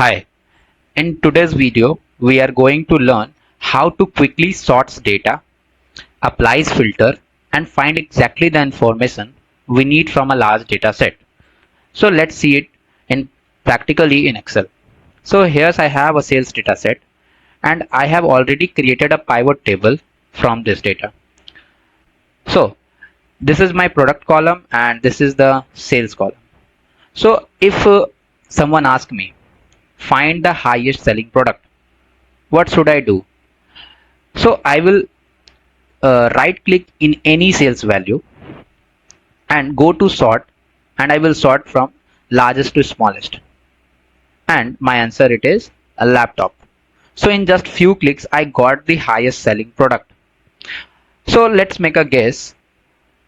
Hi, in today's video, we are going to learn how to quickly sorts data, applies filter, and find exactly the information we need from a large data set. So let's see it in practically in Excel. So here's I have a sales data set and I have already created a pivot table from this data. So this is my product column and this is the sales column. So if someone asks me, find the highest selling product, what should I do? So I will right click in any sales value and go to sort, and I will sort from largest to smallest, and my answer it is a laptop. So in just few clicks I got the highest selling product. So let's make a guess.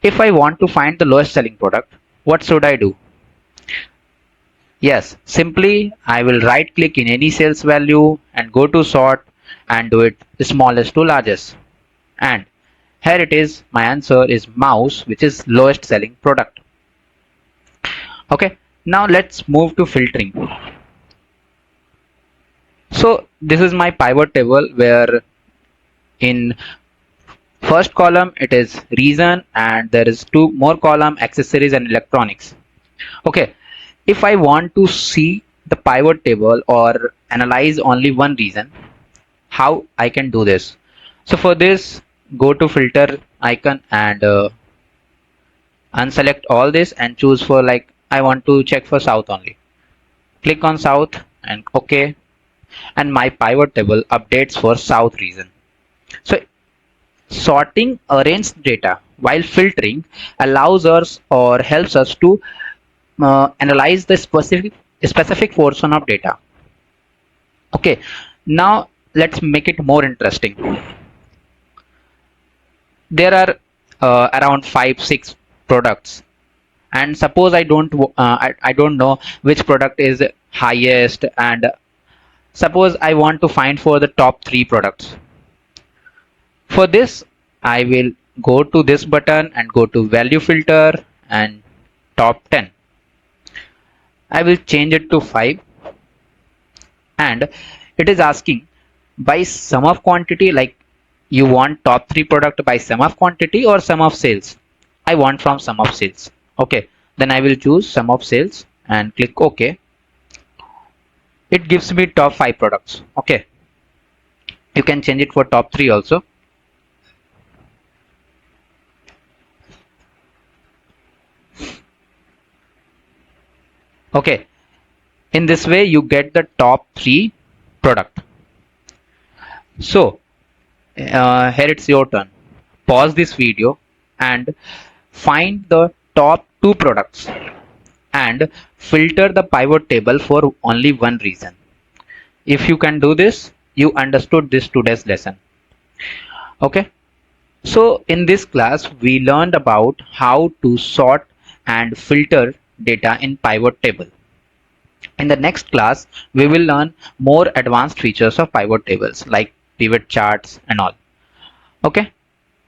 If I want to find the lowest selling product, what should I do? Yes, simply I will right click in any sales value and go to sort and do it smallest to largest, and here it is, my answer is mouse, which is lowest selling product. Okay, now let's move to filtering. So this is my pivot table where in first column it is reason and there is two more column accessories and electronics. Okay, if I want to see the pivot table or analyze only one reason, how I can do this? So for this, go to filter icon and unselect all this and choose for, like, I want to check for south only. Click on south and OK, and my pivot table updates for south region. So sorting arranged data while filtering allows us or helps us to analyze the specific portion of data. Okay, now let's make it more interesting. There are around 5-6 products, and suppose I don't know which product is highest, and suppose I want to find for the top 3 products. For this I will go to this button and go to value filter and top 10. I will change it to 5, and it is asking by sum of quantity, like you want top 3 product by sum of quantity or sum of sales. I want from sum of sales. Okay, then I will choose sum of sales and click OK. It gives me top 5 products. Okay, you can change it for top 3 also. Okay, in this way you get the top 3 product. So here it's your turn. Pause this video and find the top 2 products and filter the pivot table for only one reason. If you can do this, you understood this today's lesson. Okay, so in this class we learned about how to sort and filter data in pivot table. In the next class we will learn more advanced features of pivot tables like pivot charts and all. Okay,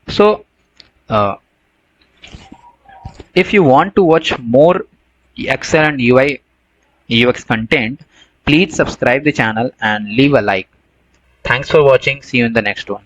so if you want to watch more Excel and UI UX content, please subscribe the channel and leave a like. Thanks for watching. See you in the next one.